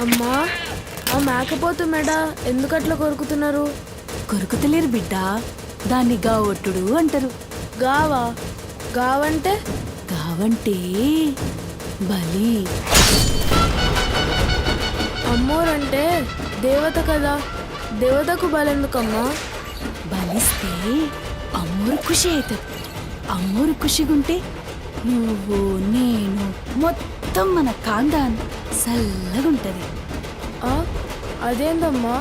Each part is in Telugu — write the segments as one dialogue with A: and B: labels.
A: అమ్మా ఆ మేకపోతు మెడ ఎందుకట్లా కొరుకుతున్నారు?
B: కొరుకుతలేరు బిడ్డ, దాన్ని గావొట్టుడు అంటారు.
A: గావా? గావంటే?
B: గావంటే బలి.
A: అమ్మోరంటే దేవత కదా, దేవతకు బలెందుకమ్మా?
B: బలిస్తే అమ్మోరు ఖుషి అవుతుంది. అమ్మోరు ఖుషిగుంటే నువ్వు నేను మొత్తం మన కాందాన్ చల్లగుంటది.
A: అదేందమ్మా,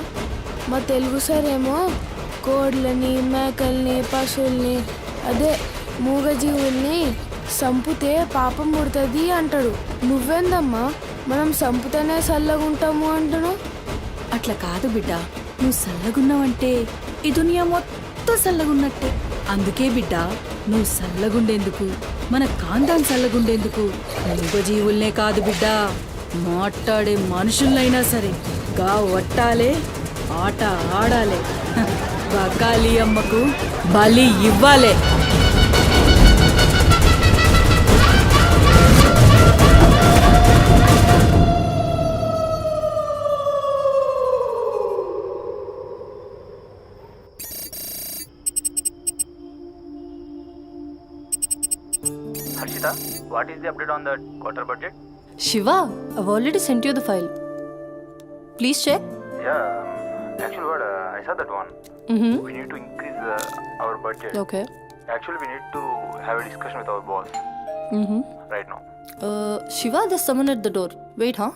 A: మా తెలుగు సారేమో కోడ్లని, మేకల్ని, పశువుల్ని, అదే మూగజీవుల్ని సంపుతే పాపం పుడుతుంది అంటాడు. నువ్వేందమ్మా మనం సంపుతేనే చల్లగుంటాము అంటున్నావు?
B: అట్లా కాదు బిడ్డ, నువ్వు చల్లగున్నావంటే ఈ దునియా మొత్తం చల్లగున్నట్టే. అందుకే బిడ్డ, నువ్వు చల్లగుండేందుకు, మన కాందాన్ చల్లగుండేందుకు మూగజీవుల్నే కాదు బిడ్డ, మాట్లాడే మనుషులైనా సరే గా వట్టాలే, ఆట ఆడాలే, బకాలి అమ్మకు బలి ఇవ్వాలే.
C: Harshita, what is the update on the quarter budget?
D: Shiva, I've already sent you the file. Please check.
C: Yeah, actually what, I saw that one. We need to increase our budget.
D: Okay.
C: Actually we need to have a discussion with our boss right now.
D: Shiva, there's someone at the door. Wait, huh?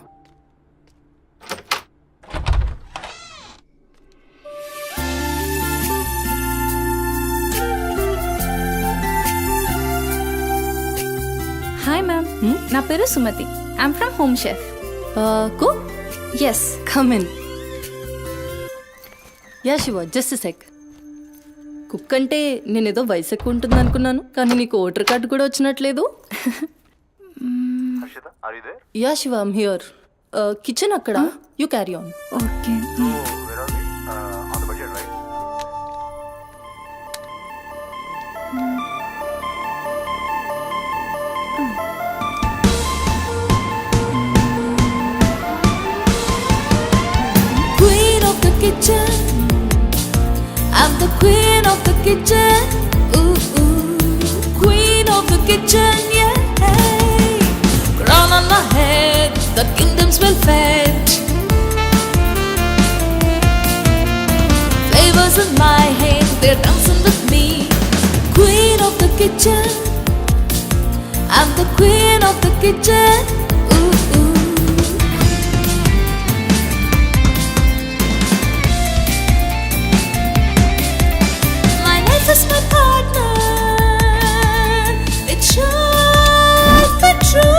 E: Hi ma'am, నా పేరు Sumathi. I'm from Home Chef.
D: Cook?
E: Yes, come in.
D: Yeah Shiva, just sec. Cook అంటే నేనేదో వయసు ఎక్కువ ఉంటుంది అనుకున్నాను, కానీ నీకు ఓటర్ కార్డు కూడా వచ్చినట్లేదు.
C: Harshita, are you there?
D: Yeah Shiva, I'm here. Kitchen అక్కడ, you carry on.
E: Okay.
C: So where are we? On the budget, right?
B: Queen of the kitchen, I'm the queen of the kitchen. Ooh, ooh. Queen of the kitchen, yeah. Crown on my head, the kingdoms will fed. Flavors in my hand, they're dancing with me. Queen of the kitchen, I'm the queen of the kitchen. Ooh, ooh. My life is my partner, it should be true.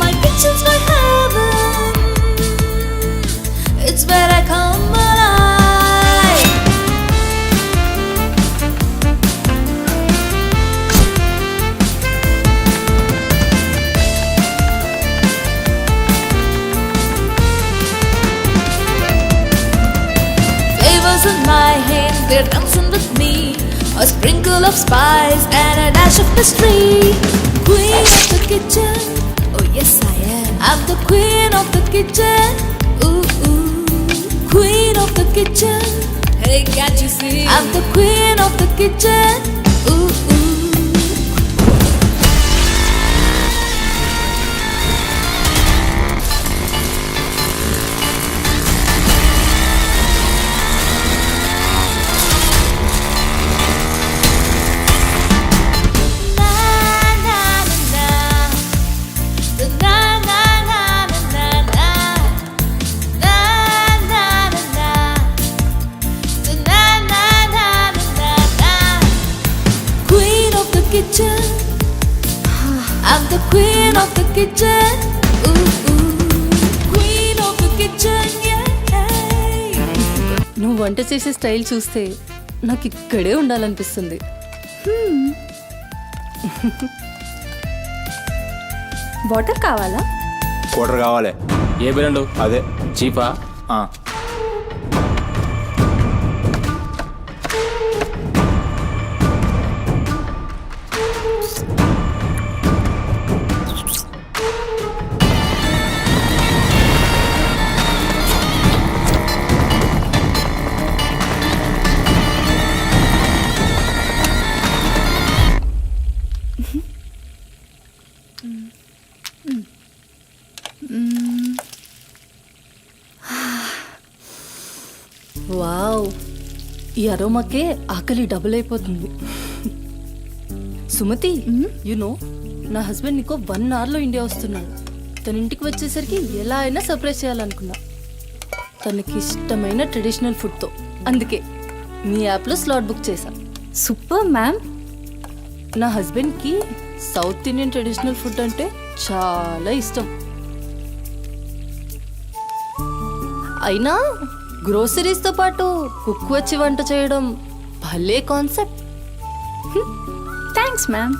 B: My kitchen's my heaven, it's where I come alive. Flavors in my hand, they're dancing with me. A sprinkle of spice and a dash of mystery. Queen of the kitchen, oh yes I am. I'm the queen of the kitchen. Ooh, ooh. Queen of the kitchen. Hey, can't you see? I'm the queen of the kitchen. Ooh, ooh. Queen of the kitchen, I'm the queen of the kitchen. Ooh, ooh. Queen of the kitchen, yeah.
D: నువ్వు వంట చేసే స్టైల్ చూస్తే నాకు ఇక్కడే ఉండాలనిపిస్తుంది.
E: వాటర్ కావాలా?
F: క్వార్టర్ కావాలి.
G: ఏ బ్రాండు?
F: అదే
G: చీపా?
D: ఈ అరోమాకే ఆకలి డబుల్ అయిపోతుంది. సుమతి, నో నా హస్బెండ్ నీకో 1 అవర్లో ఇండియా వస్తున్నాడు. తన ఇంటికి వచ్చేసరికి ఎలా అయినా సర్ప్రైజ్ చేయాలనుకున్నా, తనకి ఇష్టమైన ట్రెడిషనల్ ఫుడ్తో. అందుకే మీ యాప్లో స్లాట్ బుక్ చేశా.
E: Super ma'am.
D: నా హస్బెండ్కి సౌత్ ఇండియన్ ట్రెడిషనల్ ఫుడ్ అంటే చాలా ఇష్టం. అయినా గ్రోసరీస్తో పాటు కుక్ వచ్చి వంట చేయడం భలే కాన్సెప్ట్.
E: Thanks ma'am.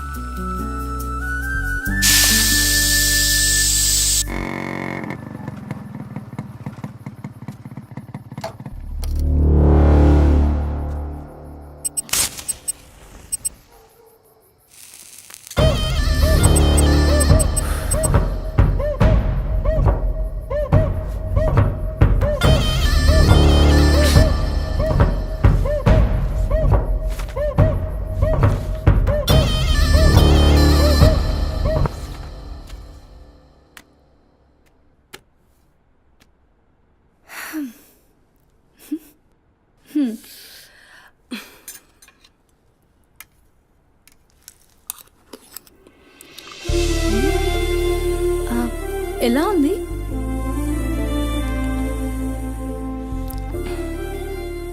E: ఎలా ఉంది?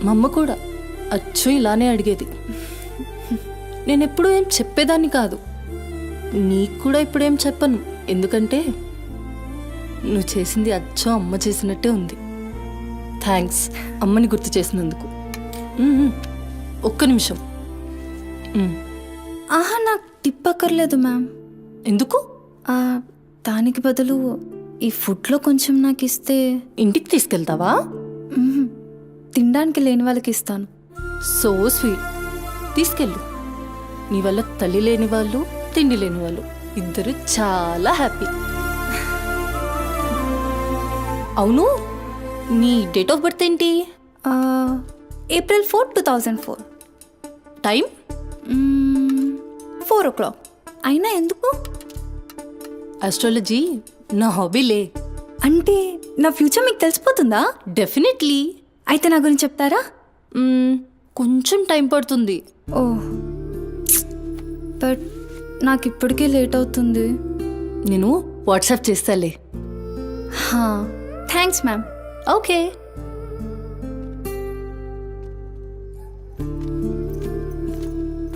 D: మా అమ్మ కూడా అచ్చు ఇలానే అడిగేది. నేను ఎప్పుడూ ఏం చెప్పేదాన్ని కాదు. నీకు కూడా ఇప్పుడేం చెప్పను, ఎందుకంటే నువ్వు చేసింది అచ్చు అమ్మ చేసినట్టే ఉంది. థ్యాంక్స్ అమ్మని గుర్తు చేసినందుకు. ఒక్క నిమిషం.
E: ఆహా, నాకు టిప్ అక్కర్లేదు మ్యామ్.
D: ఎందుకు?
E: దానికి బదులు ఈ ఫుడ్లో కొంచెం నాకు ఇస్తే.
D: ఇంటికి తీసుకెళ్తావా?
E: తినడానికి లేని వాళ్ళకి ఇస్తాను.
D: So sweet. తీసుకెళ్ళు. నీ వల్ల తల్లి లేని వాళ్ళు, తిండి లేని వాళ్ళు ఇద్దరు చాలా హ్యాపీ. అవును, నీ డేట్ ఆఫ్ బర్త్ ఏంటి?
E: April 4, 2004.
D: టైం?
E: 4 o'clock. అయినా ఎందుకు?
D: ఆస్ట్రాలజీ నా హాబీలే.
E: అంటే నా ఫ్యూచర్ మీకు తెలిసిపోతుందా?
D: డెఫినెట్లీ.
E: అయితే నా గురించి చెప్తారా?
D: కొంచెం టైం పడుతుంది.
E: ఓ, బట్ నాకు ఇప్పటికే లేట్ అవుతుంది.
D: నేను వాట్సాప్ చేస్తాలే.
E: Thanks ma'am.
D: Okay.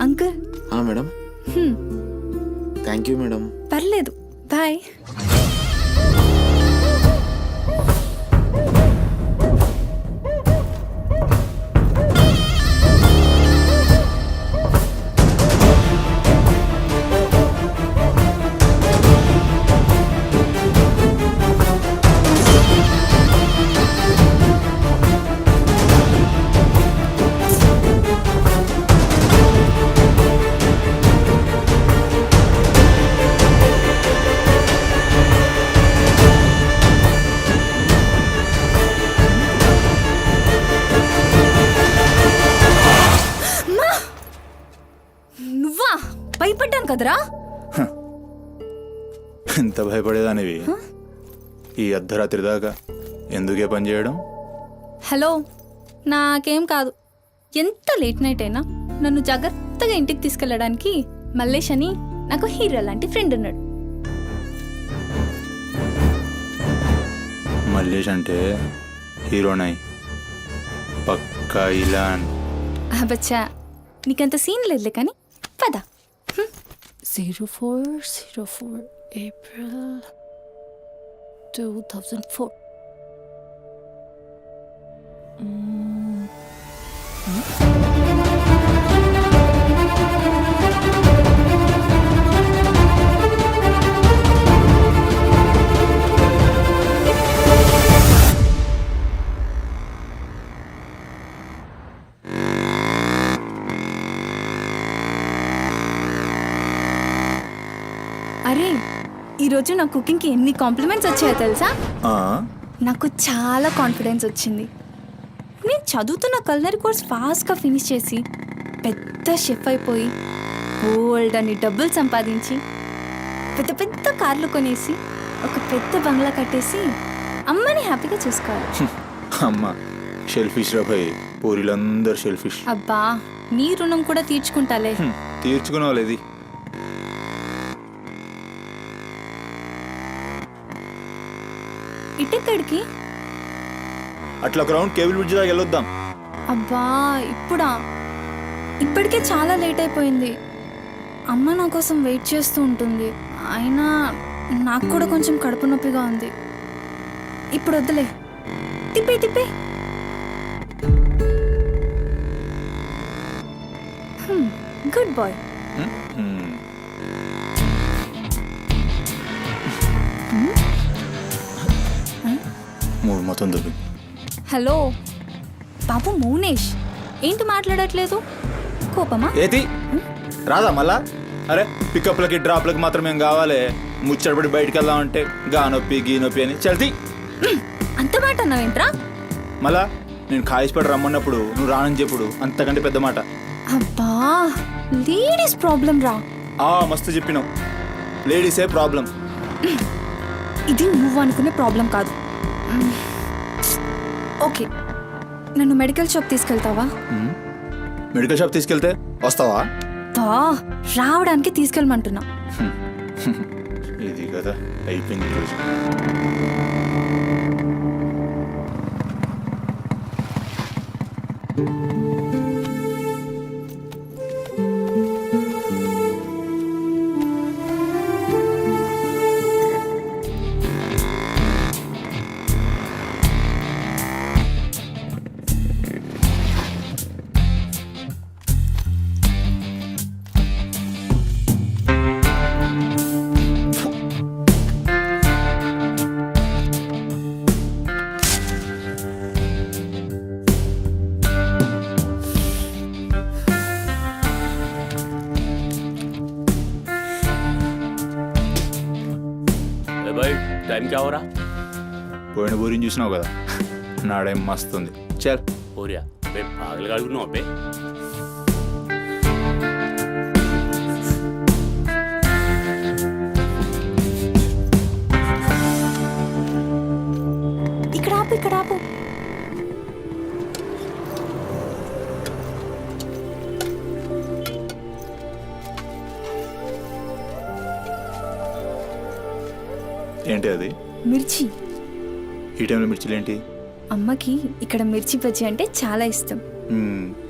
E: Uncle.
F: Madam. Thank you madam.
E: పర్లేదు, బాయ్. నువ్వా? భయపడ్డాను కదరా.
G: ఎంత భయపడేదానివి ఈ అర్ధరాత్రి దాకా? ఎందుకే పని చేయడం?
E: హలో, నాకేం కాదు. ఎంత లేట్ నైట్ అయినా నన్ను జాగ్రత్తగా ఇంటికి తీసుకెళ్ళడానికి మల్లేష్ అని నాకు హీరో లాంటి ఫ్రెండ్ ఉన్నాడు.
G: మల్లేష్ అంటే హీరోనై పక్కా ఇలాన్.
E: బచ్చా, నీకంత సీన్ లేదులే కానీ పద.
D: 0404 April 2004.
E: అరే, ఈరోజు నా కుకింగ్కి ఎన్ని కాంప్లిమెంట్స్ వచ్చాయో తెలుసా? నాకు చాలా కాన్ఫిడెన్స్ వచ్చింది. నేను చదువుతున్న కల్నరీ కోర్స్ ఫాస్ట్గా ఫినిష్ చేసి పెద్ద షెఫ్ అయిపోయి బోల్డ్ అని డబ్బులు సంపాదించి పెద్ద పెద్ద కార్లు కొనేసి ఒక పెద్ద బంగ్లా కట్టేసి అమ్మని హ్యాపీగా చూసుకోవాలి.
G: అమ్మ షెల్ఫిష్ రా భయ్, పూరిలందరూ షెల్ఫిష్.
E: అబ్బా నీ రుణం కూడా తీర్చుకుంటాలే.
G: తీర్చుకునే వాళ్ళది.
E: ఇటెక్కడికి?
G: అట్లా గ్రౌండ్ కేబుల్ బ్రిడ్జ్ దాకా వెళ్ళొద్దాం.
E: అబ్బా ఇప్పుడా? ఇప్పటికే చాలా లేట్ అయిపోయింది. అమ్మ నా కోసం వెయిట్ చేస్తూ ఉంటుంది. అయినా నాకు కూడా కొంచెం కడుపు నొప్పిగా ఉంది. ఇప్పుడు వద్దులే. తిప్పే తిప్పే. Good boy.
G: మూడు మొత్తం దొబ్బి.
E: హలో బాబు మౌనేష్, ఏంటి మాట్లాడట్లేదు? కోపమా?
G: ఏది రాదా మళ్ళా? అరే పికప్లకి డ్రాప్లకి మాత్రం ఏం కావాలి? ముచ్చటపడి బయటికి వెళ్దామంటే గా నొప్పి గీ నొప్పి అని చల్తీ.
E: అంత మాట అన్నావేంట్రా?
G: మళ్ళా నేను కాయిస్పడి రమ్మన్నప్పుడు నువ్వు రానని చెప్పుడు అంతకంటే పెద్ద మాట.
E: అబ్బా లేడీస్ ప్రాబ్లం రా.
G: మస్తు చెప్పినావు. లేడీసే ప్రాబ్లం.
E: ఇది నువ్వు అనుకునే ప్రాబ్లం కాదు. ఓకే, నన్ను మెడికల్ షాప్ తీసుకెళ్తావా?
G: మెడికల్ షాప్ తీసుకెళ్తే వస్తావా?
E: బా రావడానికి తీసుకెళ్ళమంటున్నా.
G: ఇది కదా అయిపోయింది రోజు.
H: टाइम क्या हो रहा?
G: పోయిన బోరిని చూసినావు కదా, నాడేం మస్తుంది. చల్
H: हो रहा बे पागल गाड़ी नो बे.
E: ఇక్కడ ఆపు, ఇక్కడ ఆపు.
G: ఏంటి అది?
E: మిర్చి.
G: ఈ టైంలో మిర్చిలు ఏంటి?
E: అమ్మకి ఇక్కడ మిర్చి బజ్జీ అంటే చాలా ఇష్టం.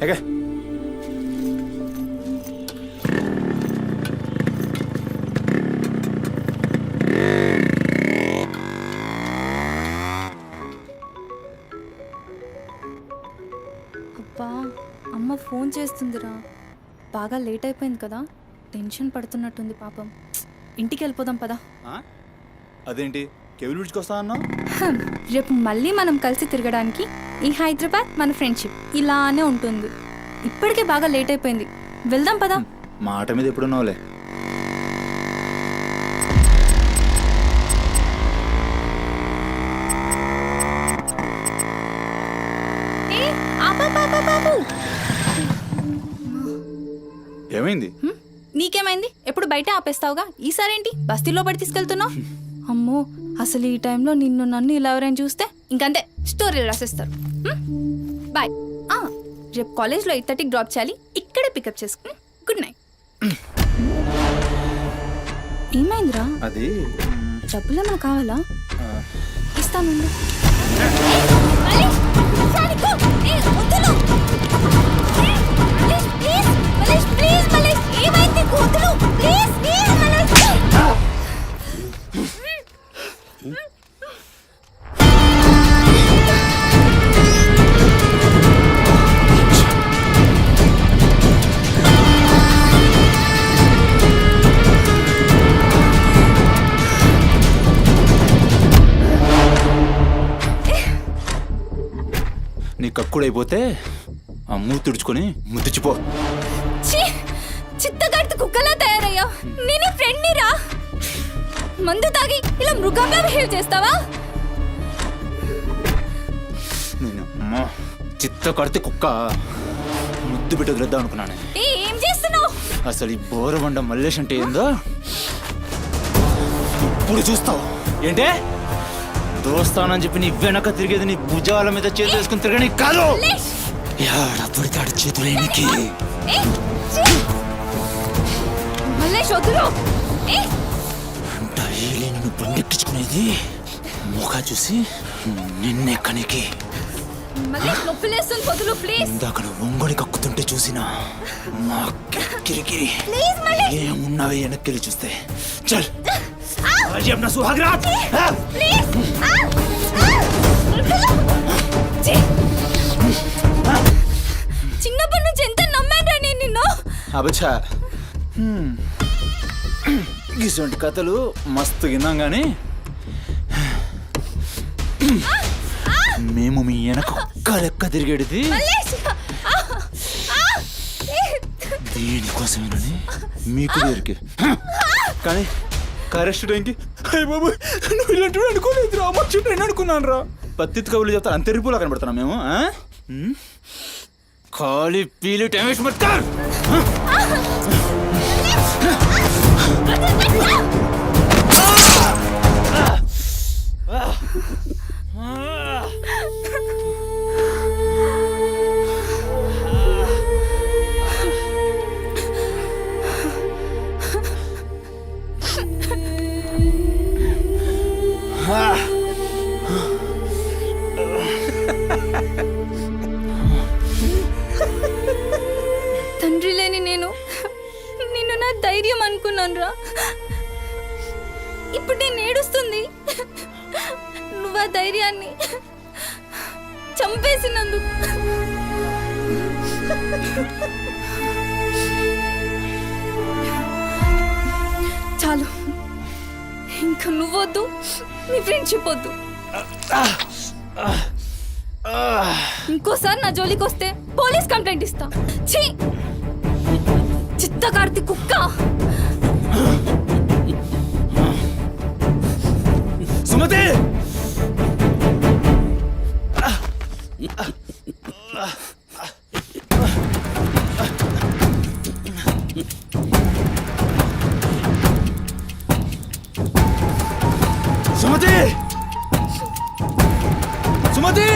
G: ఎగా
E: అబ్బా అమ్మ ఫోన్ చేస్తుందిరా. బాగా లేట్ అయిపోయింది కదా, టెన్షన్ పడుతున్నట్టుంది పాపం. ఇంటికి వెళ్ళిపోదాం పదా.
G: అదేంటి కేబుల్ బ్రిడ్జ్కి వస్తా అన్నా?
E: రేపు మళ్ళీ మనం కలిసి తిరగడానికి ఈ హైదరాబాద్ మన ఫ్రెండ్షిప్ ఇలానే ఉంటుంది. ఇప్పటికే బాగా లేట్ అయిపోయింది, వెళ్దాం పదా.
G: మాట మీద ఎప్పుడున్నావులే. ఏమైంది?
E: నీకేమైంది? ఎప్పుడు బయట ఆపేస్తావుగా, ఈసారేంటి బస్తీలో పడి తీసుకెళ్తున్నావు? అమ్మో అసలు ఈ టైంలో నిన్ను నన్ను ఇలా ఎవరైనా చూస్తే ఇంకంతే, స్టోరీలు రాసేస్తారు. బాయ్. రేపు కాలేజ్లో 8:30కి డ్రాప్ చేయాలి, ఇక్కడే పికప్ చేసుకుని. Good night. ఏమైందిరా?
G: అది
E: డబ్బులు ఏమైనా కావాలా? ఇస్తాను.
G: నీ కక్కుడైపోతే ఆ మూతి తుడుచుకొని ముద్దుచిపో.
E: చిత్తగాడితో కుక్కలా తయారయ్యా. నేను ఫ్రెండ్ని రా. మందు తాగి ఇలా మృగంగా బిహేవ్ చేస్తావా?
G: చిత్త కడితే కుక్క ముద్దు బిడ్డ వదిలేద్దాం అనుకున్నాను.
E: ఏం చేస్తున్నావు?
G: అసలు ఈ బోరబండ మల్లేష్ అంటే ఏందో ఇప్పుడు చూస్తావు. ఏంటే దోస్తానని చెప్పి నీ వెనక తిరిగేది నీ భుజాల మీద చేతి వేసుకుని తిరగని కాదు.
F: పడితాడు చేతులేనికి
E: మల్లేష్ వదులు ఏ,
F: డైలీ నిన్ను బండెక్కించుకునేది ముఖా చూసి నిన్నెక్కనికి
E: మల్లేష్ నొప్పి లేస్తుంది వదులు ప్లీజ్
F: ఇందాక ఒంగొడి కక్కుతుంటే చూసిన మా కిరికిరి
E: ప్లీజ్ మల్లేష్
F: ఏమున్నావే వెనక్కి చూస్తే చల్ आज अपना सुहाग रात
E: ప్లీజ్ చిన్నప్పటి నుంచి ఎంత నమ్మాను నేను నిన్ను
G: అబచ్చా ఇటువంటి కథలు మస్తు విన్నాం కానీ మేము మీ వెనక ఒక్క లెక్క తిరిగేటిది
E: మల్లేష్
G: దేనికోసమేనని మీకు దేనికి కానీ కరెస్ట్ టైంకి అయ్య బాబు నువ్వు ఇలాంటి అనుకోలేదు రా మంచి నేను అనుకున్నాను రా పత్తిత్ కవులు చెప్తాను అంతే రిపులా కనబడుతున్నాం మేము ఖాళీ పీలి టైం వేస్ట్ మత్ కర్
E: తండ్రి లేని నేను నిన్ను నా ధైర్యం అనుకున్నాను రా ఇప్పుడు నేను ఏడుస్తుంది నువ్వు ఆ ధైర్యాన్ని చంపేసినందుకు చాలు ఇంకా నువ్వొద్దు నీ ఫ్రెండ్షిప్ వద్దు ఇంకోసారి నా జోలికి వస్తే పోలీస్ కంప్లైంట్ ఇస్తా ఛీ చిత్తకార్తి కుక్క
G: సుమతి సుమతి సుమతి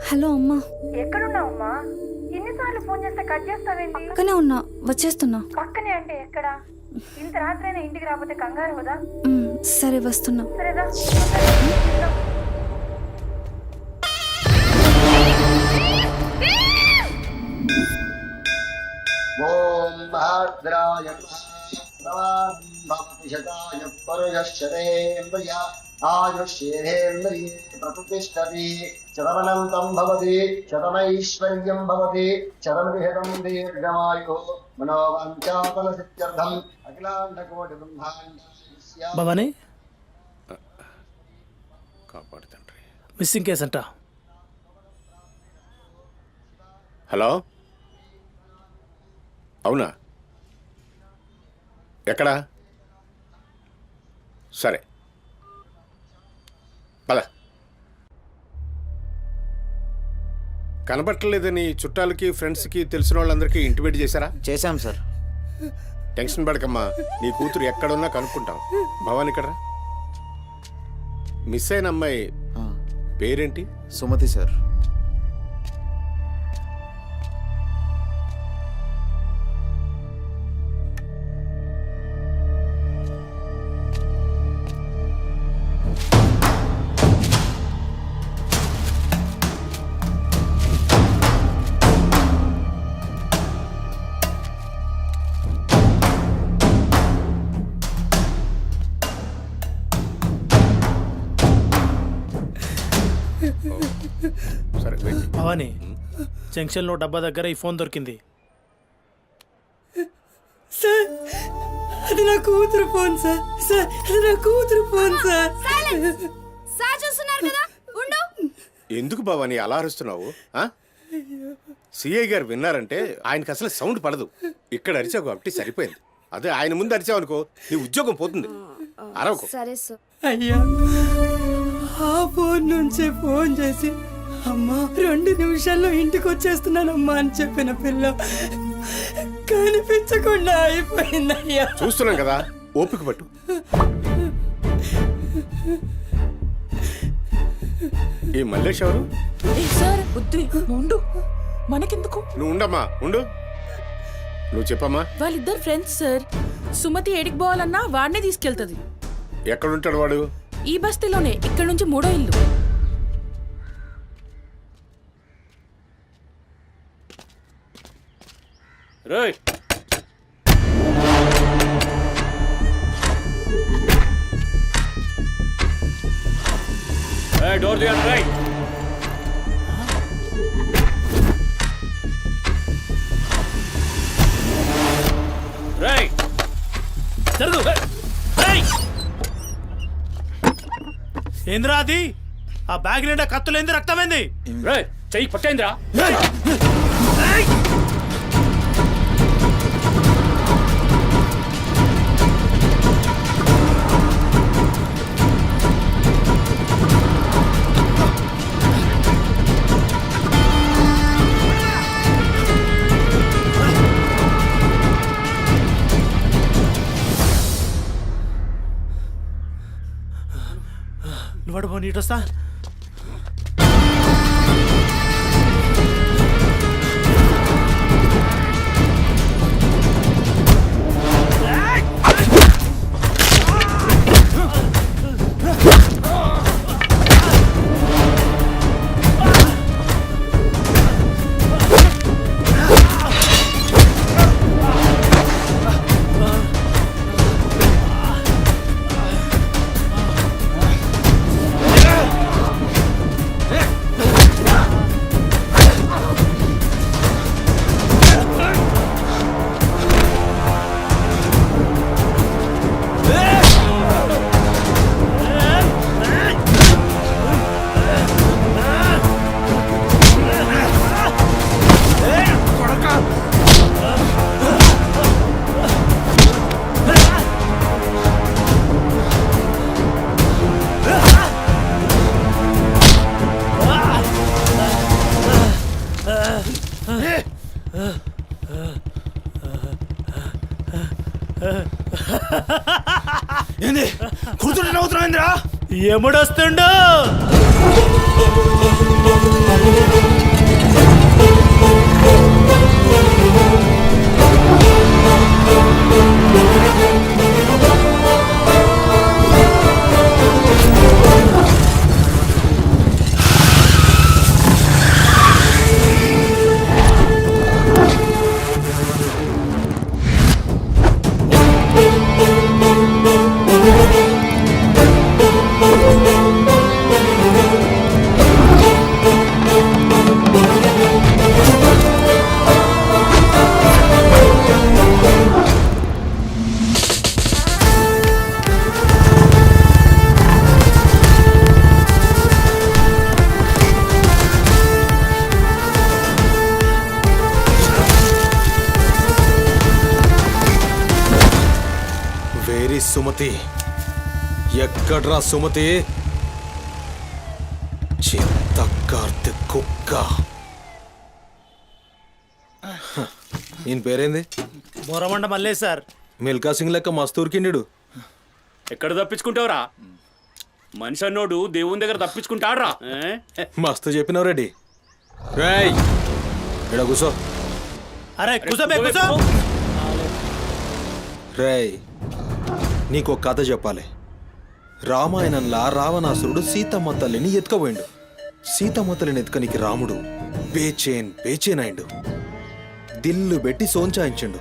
E: హలో అమ్మా
I: ఎక్కడున్నావమ్మా? ఎన్నిసార్లు ఫోన్ చేస్తే కట్ చేస్తావేంటి?
E: పక్కనే ఉన్నా వచ్చేస్తున్నా
I: పక్కనే అంటే ఎక్కడ? ఇంత రాత్రైనా ఇంటికి రాకపోతే కంగారు కదా?
E: సరే వస్తున్నా
I: సరేదా?
J: ఓం భద్రాయ భక్తి శతాయ పరుయశ్చరేంద్రియ ఆయుష్యేంద్రియే ప్రతిష్టతి శతమనంతం భవతి శతమైశ్వర్యం భవతి శతమృహతం దీర్ఘమాయు మనోవాంఛాఫల సిద్ధ్యర్థం అఖిలాండకోటి బ్రహ్మాండ
K: భవానీ
H: కాపాడు తండ్రి.
K: మిస్సింగ్ కేస్ అంట.
H: హలో అవునా ఎక్కడా సరే పద కనబట్టలేదని చుట్టాలకి ఫ్రెండ్స్కి తెలిసిన వాళ్ళందరికీ ఇంటిమేట్ చేశారా?
F: చేశాం సార్.
H: టెన్షన్ పడకమ్మా, నీ కూతురు ఎక్కడున్నా కనుక్కుంటాం. భవాని ఇక్కడ మిస్ అయిన అమ్మాయి పేరేంటి?
F: సుమతి సార్. భవానీ జంక్షన్లో డబ్బా దగ్గర ఈ ఫోన్ దొరికింది.
K: సార్ అది నా కూతురు ఫోన్ సార్. సార్ అది నా కూతురు ఫోన్ సార్.
E: సార్ చూస్తున్నారు కదా, ఉండు.
H: ఎందుకు భవానీ అలా అరుస్తున్నావు? సిఐ గారు విన్నారంటే ఆయనకి అసలు సౌండ్ పడదు. ఇక్కడ అరిచావు కాబట్టి సరిపోయింది. అదే ఆయన ముందు అరిచావు అనుకో నీ ఉద్యోగం పోతుంది. అరవకు.
E: సరే సార్.
K: అయ్యా ఆ ఫోన్ నుంచే ఫోన్ చేసి అమ్మా 2 నిమిషాల్లో ఇంటికి వచ్చేస్తున్నానమ్మా అని చెప్పిన పిల్ల కనిపించకుండా అయిపోయిందయ్యా.
H: చూస్తున్నాం కదా, ఓపిక పట్టు. ఈ మల్లేష్ ఎవరు?
D: సార్ వద్దు, ఉండు, మనకెందుకు?
H: నువ్వు ఉండమ్మా, ఉండు. నువ్వు చెప్పమ్మా.
D: వాళ్ళిద్దరు ఫ్రెండ్స్ సార్. సుమతి ఏడికి పోవాలన్నా వాడినే తీసుకెళ్తుంది.
H: ఎక్కడుంటాడు వాడు?
D: ఈ బస్తీలోనే, ఇక్కడ నుంచి 3వ ఇల్లు.
F: Right door the right. Right జరుగు. ఏంద్రా అది? ఆ బ్యాగ్ నిండా కత్తులేంది, రక్తమైంది. చెయ్యి పట్టేంద్రా. నువ్వు నీటొస్తా.
G: ఏంది కూతురు నవ్వుతున్నాయిందిరా?
F: ఎముడొస్తుండు?
G: సుమతి ఎక్కడ్రా సుమతి? చింత కార్తె కుక్క. ఈయన పేరేంది?
F: బోరమండ మల్లేష్ సార్.
G: మిల్కా సింగ్ లెక్క మస్తూర్కిండు.
F: ఎక్కడ తప్పించుకుంటావురా? మనిషి అన్నోడు దేవుని దగ్గర తప్పించుకుంటాడ్రా.
G: మస్తు చెప్పినావు రెడ్డి. రేయ్ ఇక్కడ కూసో.
F: అరే కూసోబే కూసో.
G: రేయ్ నీకు ఒక కథ చెప్పాలి. రామాయణంలా రావణాసురుడు సీతమ్మ తల్లిని ఎత్తుకపోయిండు. సీతమ్మ తల్లిని ఎత్తుకనికి రాముడు బేచేన్ అయిండు. దిల్లు పెట్టి సోంచాయించిండు.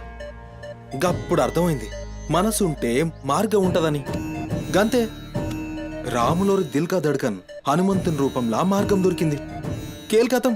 G: గప్పుడు అర్థమైంది మనసుంటే మార్గం ఉంటదని. గంతే రాములోరి దిల్ కా దడ్కన్ హనుమంతుని రూపంలా మార్గం దొరికింది. కేల్కతం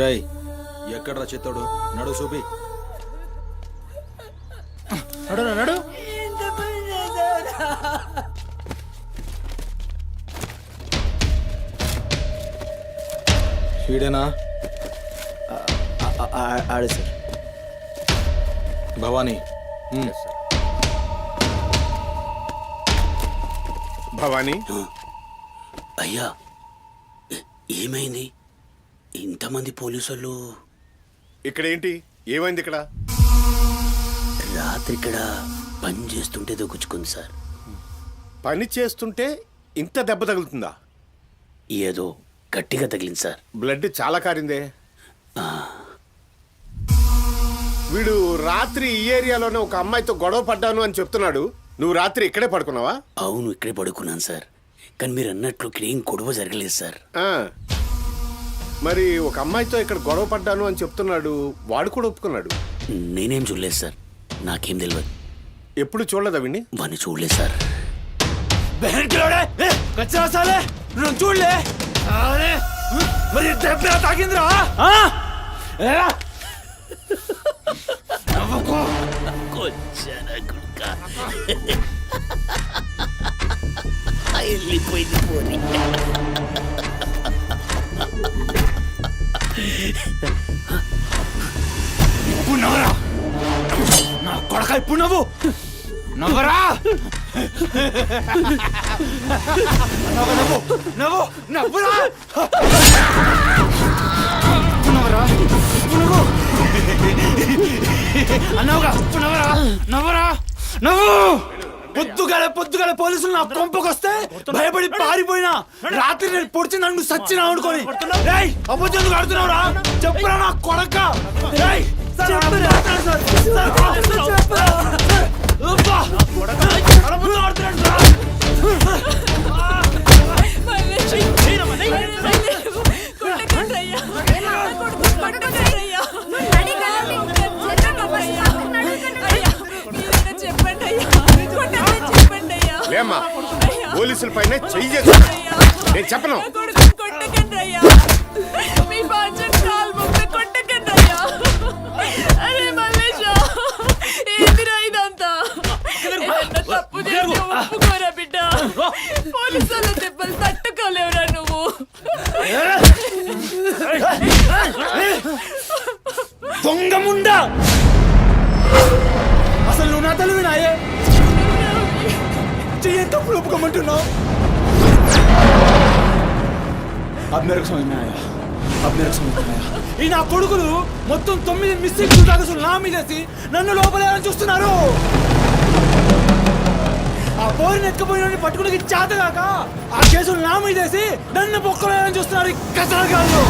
L: రై ఎక్కడ్రా చిత్తోడు? నడు చూపి.
G: నడు నడు.
K: ఎంత పని చేసావురా?
L: వీడేనా?
G: ఆడే సార్.
L: భవానీ.
H: భవానీ,
F: అయ్యా ఏమైంది? ఇంతమంది పోలీసులు
H: ఇక్కడ ఏంటి? ఏమైంది ఇక్కడ?
F: రాత్రి ఇక్కడ పని చేస్తుంటే దొక్కుచుకుంది సార్.
H: పని చేస్తుంటే ఇంత దెబ్బ తగులుతుందా?
F: ఏదో గట్టిగా తగిలింది సార్.
H: బ్లడ్ చాలా కారిందే. వీడు రాత్రి ఈ ఏరియాలోనే ఒక అమ్మాయితో గొడవ పడ్డాను అని చెప్తున్నాడు. నువ్వు రాత్రి ఇక్కడే పడుకున్నావా?
F: అవును, ఇక్కడే పడుకున్నాను సార్. కానీ మీరు అన్నట్లు ఇక్కడ ఏం గొడవ జరగలేదు సార్.
H: మరి ఒక అమ్మాయితో ఇక్కడ గొడవ పడ్డాను అని చెప్తున్నాడు, వాడు కూడా ఒప్పుకున్నాడు.
F: నేనేం చూడలేదు సార్, నాకేం తెలియదు.
H: ఎప్పుడు చూడలేదా విని?
F: వాడిని చూడలేదు సార్.
G: చూడలే మరి దెబ్బ తాకిందిరా?
F: వెళ్ళిపోయింది పోనీ.
G: ఇప్పుడు నవ్వరా నా కొడక, ఇప్పుడు నవ్వు నవ్వరా. నవ్వు నవ్వు నవ్వురా. నవ్వరా నవ్వు అన్నావుగా, ఇప్పుడు నవ్వరా నవ్వరా నవ్వు. పొద్దుగాల పోలీసులు నా కొంపకొస్తే భయపడి పారిపోయినా, రాత్రి నేను పొడిచి నన్ను సచ్చినా అనుకోని అబద్ధం ఆడుతున్నావురా. చెప్పురా నా కొడక.
H: లేమ్మా, పోలీసుల పైన చెయ్యి. నేను చెప్పను.
B: ఒప్పుకోరా బిడ్డ, పోలీసుల దెబ్బలు తట్టుకోలేవురా నువ్వు.
G: దొంగముండా, అసలు నువ్వు నా తల్లివి నాయే. చెయ్యి తప్పులు ఒప్పుకోమంటున్నావు. ఈ నా కొడుకులు మొత్తం 9 మిస్టేక్స్ కేసులు నా మీదేసి నన్ను లోపలేయాలని చూస్తున్నారు. ఆ పోరిని ఎత్తుకుపోయిన పట్టుకుని చేతగాక ఆ కేసులు నా మీదేసి నన్ను పొక్కలేయాలని చూస్తున్నారు. కసరగాళ్ళు.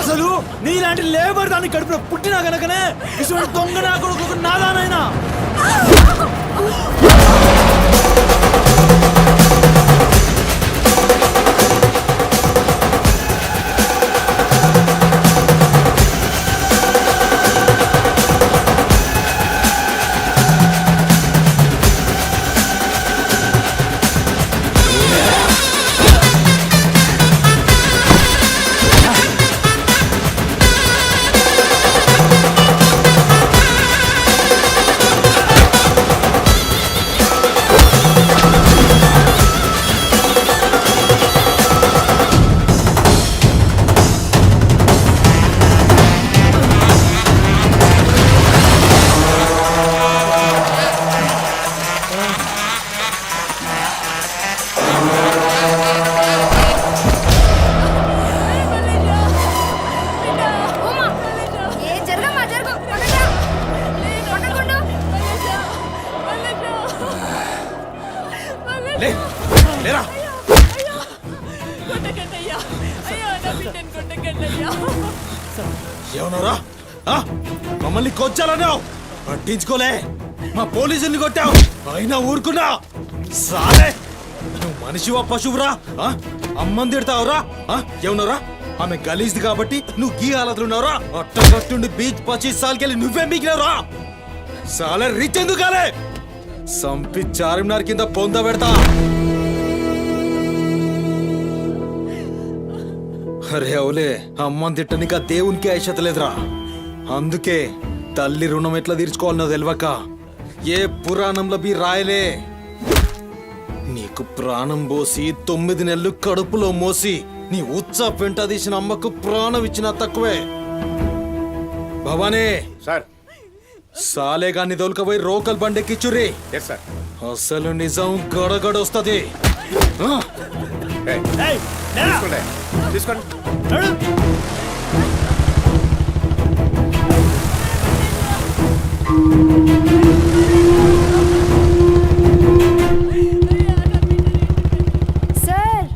G: అసలు నీలాంటి లేబర్ దాన్ని కడుపులో పుట్టినా గనకనే ఇటువంటి దొంగ నా కొడుకు నాదానైనా.
F: లేరా ఏమన్నారా మమ్మల్ని కొచ్చాలన్నావు పట్టించుకోలే మా పోలీసుల్ని కొట్టావు అయినా ఊరుకున్నా సాలే నువ్వు మనిషివా పశువురా అమ్మని తిడతావురా ఏమన్నారా ఆమె గలీజ్ది కాబట్టి నువ్వు గీ హాలతులు ఉన్నావురా అట్టగట్టుండి బీచ్ 25 సార్కెళ్ళి నువ్వే మిగిలినవురా సాలే రిచ్ ఎందుకు కాలే సంపి చార్మినార్ కింద పొంద పెడతా అరే అవులే అమ్మని తిట్టనిక దేవునికి ఐషత లేదురా అందుకే తల్లి రుణం ఎట్లా తీర్చుకోవాలనో తెలియక ఏ పురాణంలో బి రాయలే నీకు ప్రాణం పోసి 9 నెలలు కడుపులో మోసి నీ ఉచ్చ పెంట తీసిన అమ్మకు ప్రాణం ఇచ్చినా తక్కువే భవానీ
H: సార్
F: సాలే గాన్ని దొలకపోయి రోకల్ బండెక్కిచ్చుర్రి
H: సార్
F: అసలు నిజం గడగడొస్తది
H: తీసుకోండి
A: సార్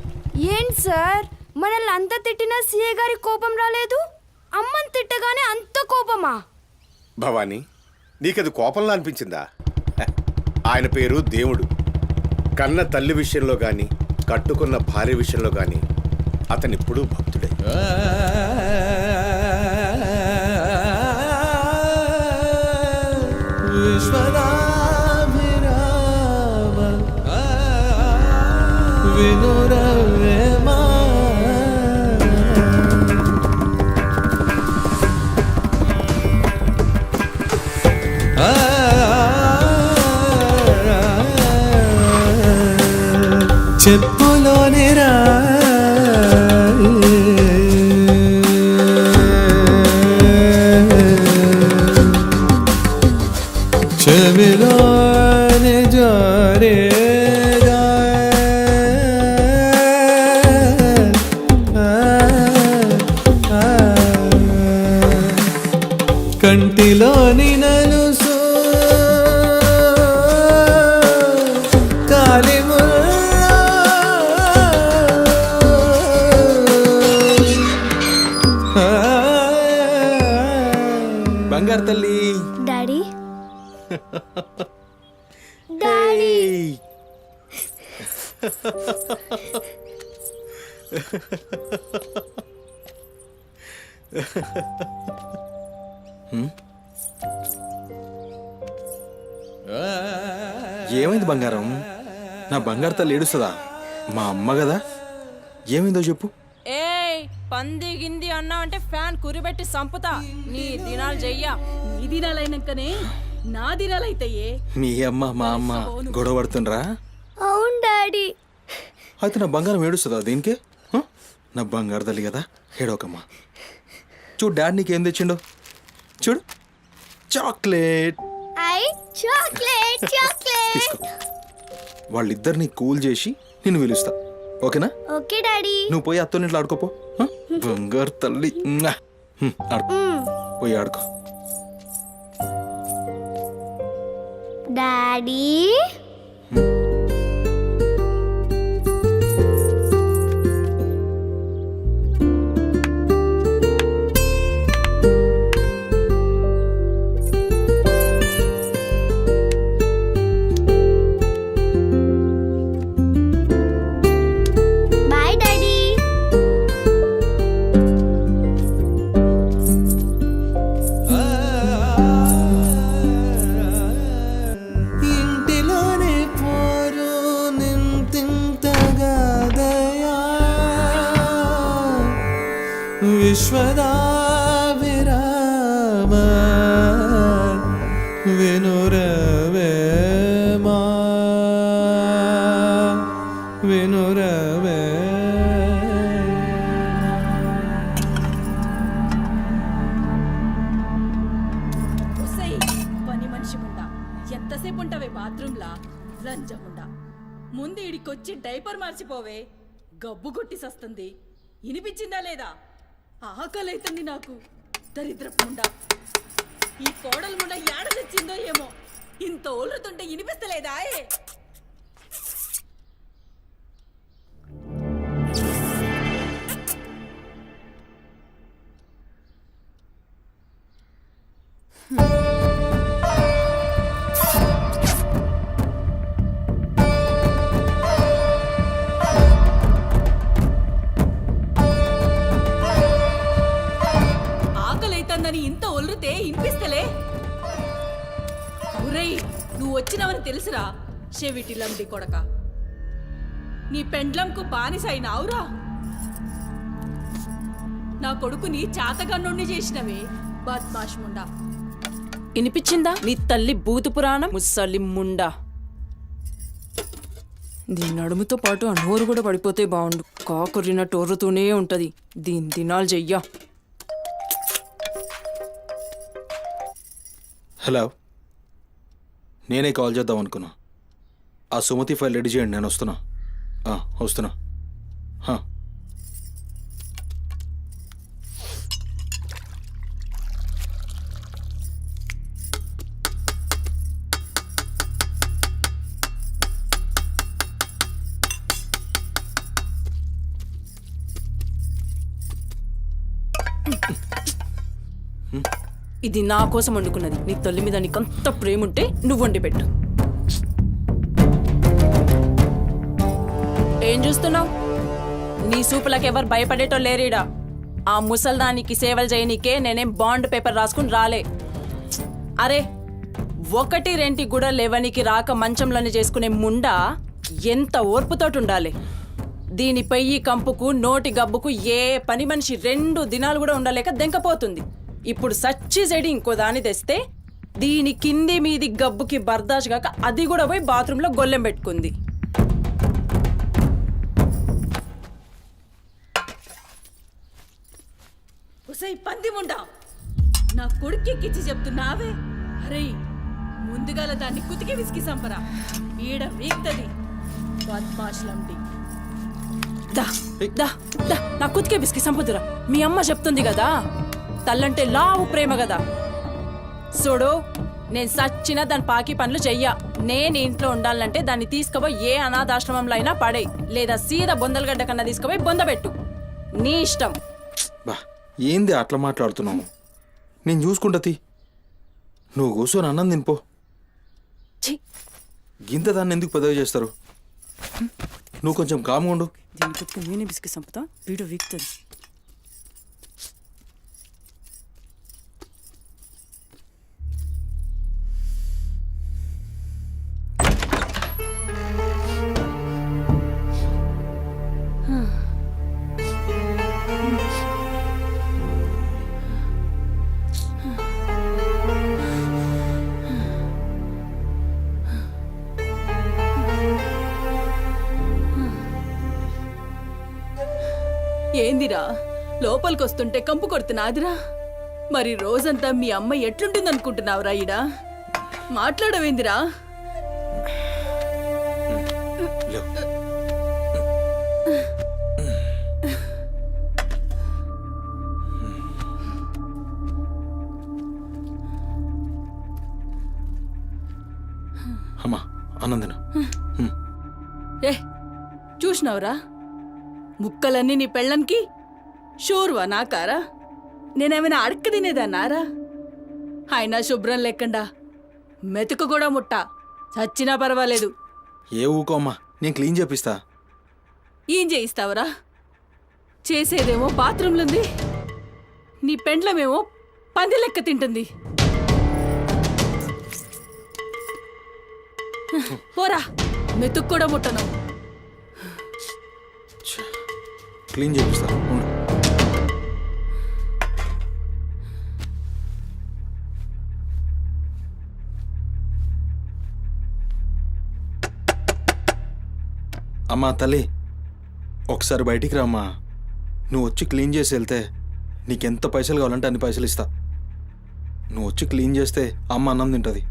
A: ఏంటి సార్ మనల్ని అంత తిట్టినా సీఏ గారి కోపం రాలేదు, అమ్మని తిట్టగానే అంత కోపమా?
H: భవానీ నీకది కోపంలా అనిపించిందా? ఆయన పేరు దేవుడు. కన్న తల్లి విషయంలో గాని కట్టుకున్న భార్య విషయంలో గాని అతనిప్పుడు భక్తుడే.
M: చెప్పులోని రా చెవిలోని జోరే కంటిలోని నలుసు కాలిము
F: బంగారు తల్లి
A: డాడీ డాడీ
F: ఏమైంది బంగారం? నా బంగారు తల్లి ఏడుస్తుందా? మా అమ్మ కదా, ఏమైందో చెప్పు.
N: ఏయ్ పంది గింది అన్నా అంటే ఫ్యాన్ కురిబెట్టి సంపుతా. నీ దినాలు చెయ్యా. నీ దినాలైనాకనే నా దినాలైతాయే.
F: మీ అమ్మ మా అమ్మ గొడవ పడుతుండ్రా?
A: అవును డాడీ.
F: అయితే నా బంగారం ఏడుస్తుందా దీనికి? నా బంగారు తల్లి కదా, ఏడోకమ్మా. చూడు డాడీ నీకు ఏం తెచ్చిండో చూడు. చాక్లెట్. తీసుకో. వాళ్ళిద్దరిని కూల్ చేసి నిన్ను పిలుస్తా, ఓకేనా?
A: Okay daddy.
F: నువ్వు పోయి అత్తో ఇంట్లో ఆడుకోపో. బంగారు తల్లి ఆడుకో, పోయి ఆడుకో.
A: డాడీ
M: విశ్వదా విరామ వినురవేమా వినురవే.
N: పని మనిషి ముండా ఎంతసేపు ఉంటావే బాత్రూంలా? లంజముండా ముందు ఇడికొచ్చి డైపర్ మార్చిపోవే. గబ్బు కొట్టి సస్తుంది. వినిపించిందా లేదా? ఆకలైతుంది నాకు. దరిద్రపుండా ఈ కోడలు ముండా ఏడ తెచ్చిందో ఏమో. ఇంత ఓలుతుంటే వినిపిస్తలేదా? నువ్వు వచ్చినవని తెలుసురా చెవిటి లండి కొడక. నీ పెండ్లంకు బానిసైనావురా. నా కొడుకుని చాతగన్నుణ్ణి చేసినవే బద్మాష్ ముండా.
K: వినిపించిందా నీ తల్లి భూత పురాణం ముసలి ముండా? దీని నడుముతో పాటు ఆ నోరు కూడా పడిపోతే బాగుండు. కాకురినట్టు ఒర్రుతూనే ఉంటది. దీని దినాలు చెయ్యా.
L: హలో, నేనే కాల్ చేద్దాం అనుకున్నా. ఆ సుమతి ఫైల్ రెడీ చేయండి, నేను వస్తున్నా. వస్తున్నా.
K: ఇది నా కోసం వండుకున్నది. నీ తల్లి మీద నీకంత ప్రేమ ఉంటే నువ్వు వండి పెట్టు. ఏం చూస్తున్నావు? నీ సూపులకు ఎవరు భయపడేటో లేరీడా. ఆ ముసల్దానికి సేవలు చేయనీకే నేనేం బాండ్ పేపర్ రాసుకుని రాలే. అరే, 1-2 కూడా లేవనికి రాక మంచంలోనే చేసుకునే ముండా ఎంత ఓర్పుతోటి ఉండాలి. దీని పెయ్యి కంపుకు నోటి గబ్బుకు ఏ పని మనిషి 2 దినాలు కూడా ఉండలేక దెంకపోతుంది. ఇప్పుడు సచ్చి చెడి ఇంకో దాన్ని తెస్తే దీని కింది మీది గబ్బుకి బర్దాష్ కాక అది కూడా పోయి బాత్రూంలో గొల్లెం పెట్టుకుంది.
N: ఉసై పంది ముండా, నా కొడుకెక్కిచ్చి చెప్తున్నావే. అరే, ముందుగాల దాన్ని కుతికి విసికి సంపరా. ఈడ వీక్తది బద్మాష్లండి.
K: దా దా దా నా కుతికే బిస్కి సంపుదురా. మీ అమ్మ చెప్తుంది కదా, తల్లంటే లావు ప్రేమ కదా. చూడు, నేను సచ్చిన దాని పాకి పనులు చెయ్యా. నేను ఇంట్లో ఉండాలంటే దాన్ని తీసుకుపోయి ఏ అనాథాశ్రమంలో అయినా పడేయి, లేదా సీదా బొందలగడ్డ కన్నా తీసుకుపోయి బొందబెట్టు. నీ ఇష్టం.
L: బా, ఏంది అట్లా మాట్లాడుతున్నావు? నేను చూసుకుంటా తీ. నువ్వు కూర్చొని అన్నం తినిపో. గింత దాన్ని ఎందుకు పెద్దగా చేస్తారు? నువ్వు కొంచెం కామ్గా ఉండు.
K: దీని కుతికి నేనే బిస్కి సంపుతా, వీడు వీక్తుంది.
N: ఏందిరా, లోపలికొస్తుంటే కంపు కొడుతున్నాదిరా. మరి రోజంతా మీ అమ్మ ఎట్లుంటుందనుకుంటున్నావురా? ఈడా మాట్లాడవేందిరా?
L: అమ్మా, అన్నం తిను.
N: ఏ చూసినావురా, ముక్కలన్నీ నీ పెళ్ళన్కి షూర్వా నాకారా? నేనేమైనా అడక్క తినేదన్నారా? అయినా శుభ్రం లేకుండా మెతుకు కూడా ముట్ట చచ్చినా పర్వాలేదు.
L: ఏ ఊకో అమ్మా, నేను క్లీన్ చేపిస్తా.
N: ఏం చేయిస్తావురా? చేసేదేమో బాత్రూంలుంది, నీ పెండ్లమేమో పంది లెక్క తింటుంది. పోరా, మెతుకు కూడా ముట్టను.
L: క్లీన్ చేపిస్తా. ఉండు. అమ్మా తల్లి, ఒకసారి బయటికి రామ్మా. నువ్వు వచ్చి క్లీన్ చేసి వెళ్తే నీకెంత పైసలు కావాలంటే అన్ని పైసలు ఇస్తా. నువ్వు వచ్చి క్లీన్ చేస్తే అమ్మ అన్నం తింటుంది.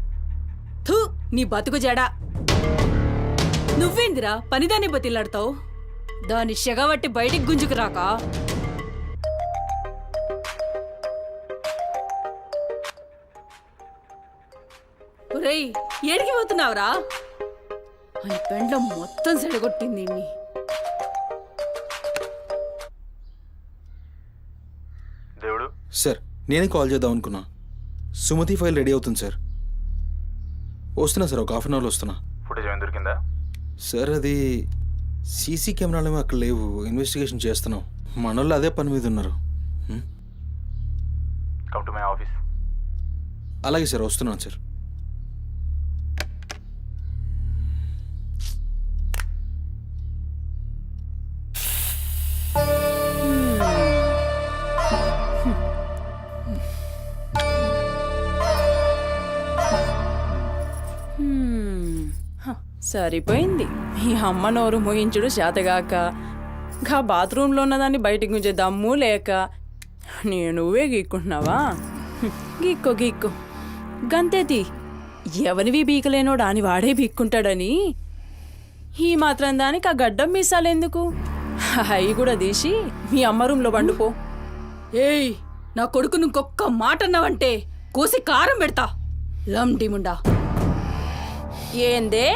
N: థూ, నీ బతుకు జడా. నువ్వేందిరా పనిదాన్ని బతిలాడతావు? దాని షెగబట్టి బయటికి గుంజుకు రాక. ఒరేయ్, ఏడికి పోతున్నావురా? అని పెండ్లం మొత్తం సెడగొట్టింది.
C: దేవుడు
L: సార్, నేనే కాల్ చేద్దాం అనుకున్నా. సుమతి ఫైల్ రెడీ అవుతుంది సార్. వస్తున్నా సార్, ఒక హాఫ్ అన్ అవర్లో వస్తున్నా.
C: ఫుటేజ్ ఏమైనా దొరికిందా?
L: సార్, అది సీసీ కెమెరాలు ఏమో అక్కడ లేవు. ఇన్వెస్టిగేషన్ చేస్తున్నాం. మనోళ్ళు అదే పని మీద ఉన్నారు.
C: Come to my office.
L: అలాగే సార్, వస్తున్నాను సార్.
N: సరిపోయింది ఈ అమ్మ నోరు మోయించుడు చేతగాక గా బాత్రూంలో ఉన్నదాన్ని బయటికి గుంజే దమ్ము లేక నువ్వే గీక్కుంటున్నావా గీక్కో గీక్కో గంతేతి ఎవరివి బీకలేనోడా అని వాడే బీక్కుంటాడని ఈ మాత్రం దానికి ఆ గడ్డం మీసాలెందుకు అవి కూడా తీసి మీ అమ్మ రూంలో వండుపో. ఏయ్ నా కొడుకు ఇంకొక్క మాట అన్నావంటే కోసి కారం పెడతా లండి ముండా. ఏందే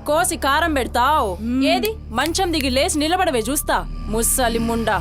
N: కోసి కారం పెడతావు? ఏది మంచం దిగి లేచి నిలబడవే చూస్తా ముస్సలి ముండా.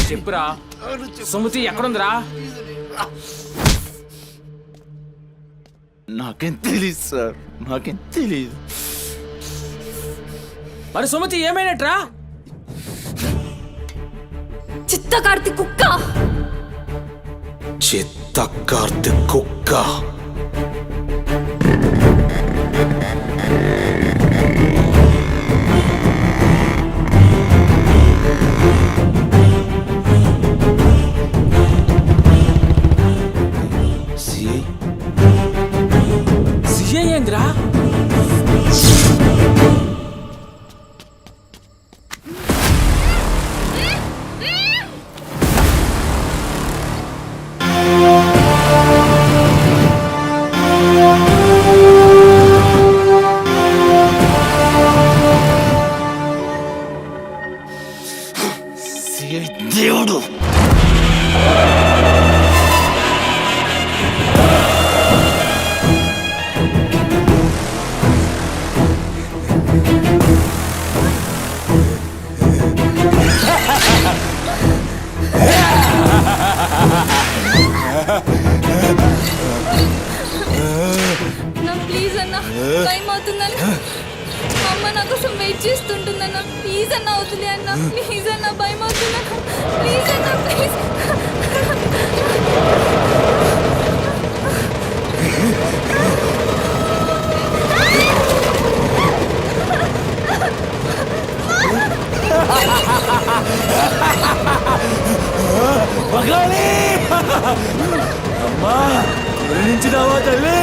O: చెప్పురా సుమతి ఎక్కడుందిరా?
G: నాకేం తెలీదు సార్, నాకేం తెలీదు.
O: మరి సుమతి ఏమైనట్రా?
B: చిత్త కార్తీ కుక్క,
L: చిత్త కార్తీ కుక్క.
O: సిఐ ఏంద్రా?
F: దేవుడు.
E: నా ప్లీజ్ అన్న, టైం అవుతుందన్న. అమ్మ నా కోసం వెయిట్ చేస్తుంటుందన్న. ప్లీజ్ అన్న అవుతుంది అన్న, ప్లీజ్ అన్న, భయం అవుతుందన్న. ప్లీజ్ అన్న, ప్లీజ్.
F: మగాలి అమ్మా గురించినావా తల్లి?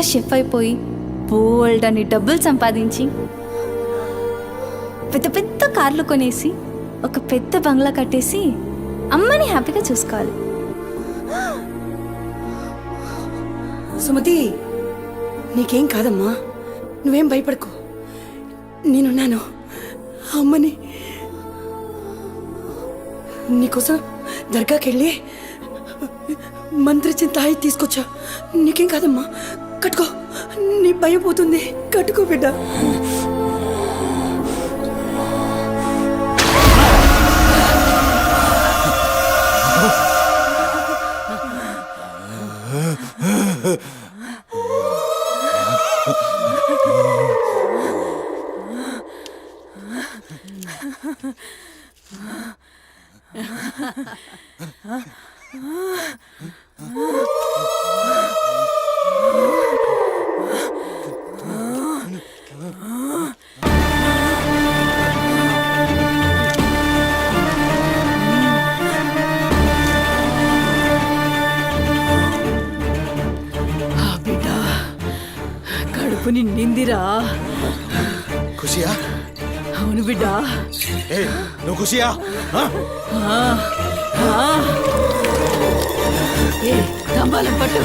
E: షెఫ్ అయిపోయి బోల్డ్ అని డబ్బులు సంపాదించి పెద్ద పెద్ద కార్లు కొనేసి ఒక పెద్ద బంగ్లా కట్టేసి అమ్మని హ్యాపీగా చూసుకోవాలి.
K: సుమతి, నీకేం కాదమ్మా, నువ్వేం భయపడకు, నేనున్నాను. అమ్మని నీకోసం దర్గాకెళ్ళి మంత్రిచ్చిన తాయి తీసుకొచ్చా. నీకేం కాదమ్మా, కట్టుకో, నీ భయం పోతుంది. కట్టుకో బిడ్డ.
N: కడుపు నిందిరా.
F: ఖుషియా?
N: అవును బిడ్డ.
F: నువ్వు ఖుషియా?
N: తంబాలం పట్టు.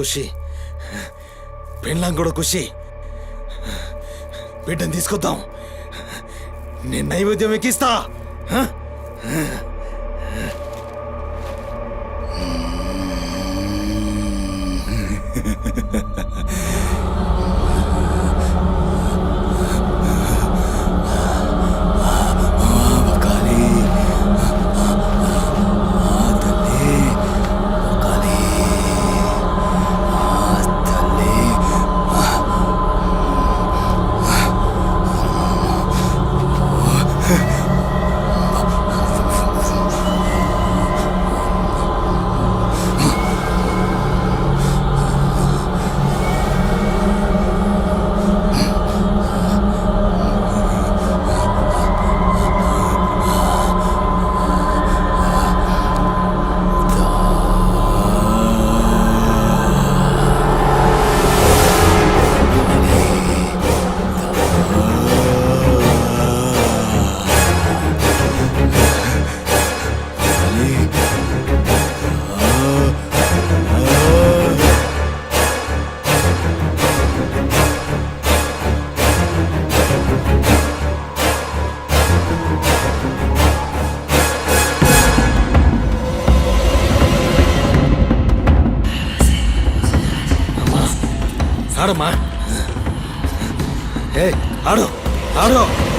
L: ఖుషి, పెళ్ళాం కూడా ఖుషి. బిడ్డను తీసుకొద్దాం, నేను నైవేద్యం ఎక్కిస్తా. హ? ఆడమ్మా, ఏ ఆడు ఆడు.